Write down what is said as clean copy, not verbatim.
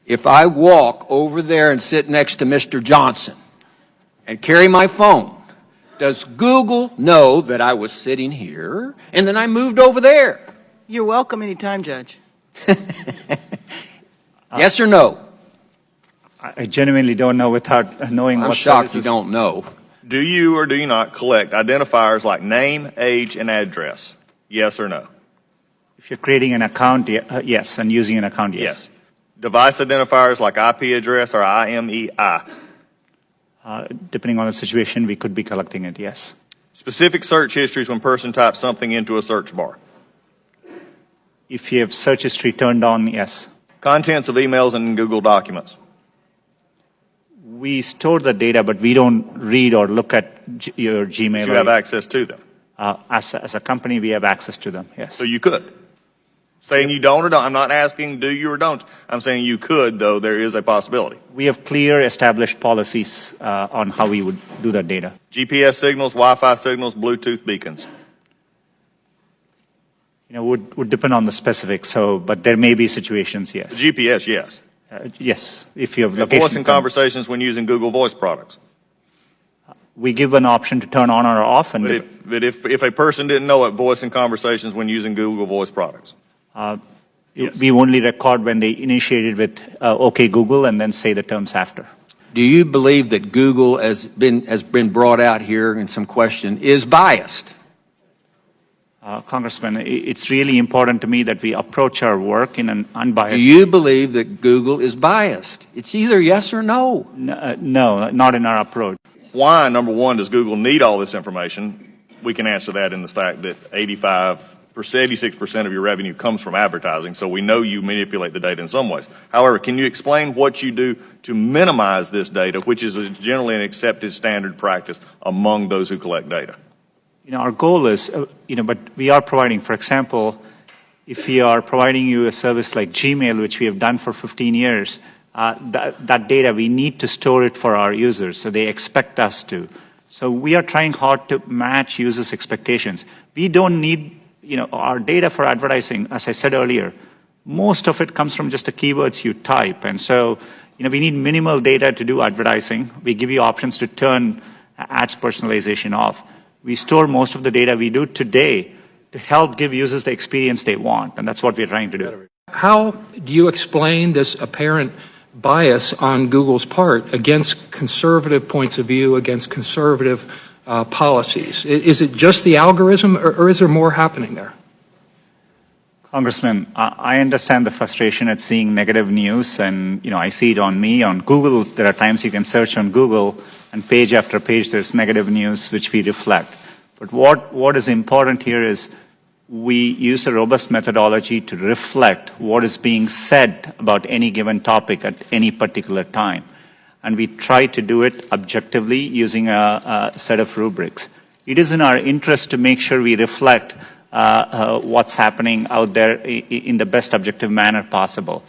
if I walk over there and sit next to Mr. Johnson and carry my phone, does Google know that I was sitting here and then I moved over there? You're welcome anytime, Judge. Yes or no? I genuinely don't know without knowing I'm what shocked services. you don't know. Do you or do you not collect identifiers like name, age, and address? Yes or no? If you're creating an account, yes, and using an account, yes. Device identifiers like IP address or IMEI? Depending on the situation, we could be collecting it, yes. Specific search histories when person types something into a search bar? If you have search history turned on, yes. Contents of emails and Google documents? We store the data, but we don't read or look at your Gmail. But you have access to them? As a company, we have access to them, yes. So you could? Saying you don't or don't? I'm not asking do you or don't. I'm saying you could, though there is a possibility. We have clear established policies on how we would do that data. GPS signals, Wi-Fi signals, Bluetooth beacons? You know, would depend on the specifics, but there may be situations, yes. GPS, yes. Yes, if you have location. Voice and conversations when using Google Voice products? We give an option to turn on or off. And But if a person didn't know it, voice and conversations when using Google Voice products? Yes. We only record when they initiated with OK Google and then say the terms after. Do you believe that Google has been brought out here in some question is biased? Congressman, it's really important to me that we approach our work in an unbiased. Do you believe that Google is biased? It's either yes or no. No, not in our approach. Why, number one, does Google need all this information? We can answer that in the fact that 86% of your revenue comes from advertising, so we know you manipulate the data in some ways. However, can you explain what you do to minimize this data, which is generally an accepted standard practice among those who collect data? You know, our goal is, but we are providing, for example, if we are providing you a service like Gmail, which we have done for 15 years, that data, we need to store it for our users, so they expect us to. So we are trying hard to match users' expectations. We don't need, our data for advertising, as I said earlier, most of it comes from just the keywords you type. And so, we need minimal data to do advertising. We give you options to turn ads personalization off. We store most of the data we do today to help give users the experience they want, and that's what we're trying to do. How do you explain this apparent bias on Google's part against conservative points of view, against conservative policies? Is it just the algorithm, or is there more happening there? Congressman, I understand the frustration at seeing negative news, and I see it on me, on Google. There are times you can search on Google, and page after page there's negative news which we reflect. But what is important here is we use a robust methodology to reflect what is being said about any given topic at any particular time. And we try to do it objectively using a set of rubrics. It is in our interest to make sure we reflect what's happening out there in the best objective manner possible.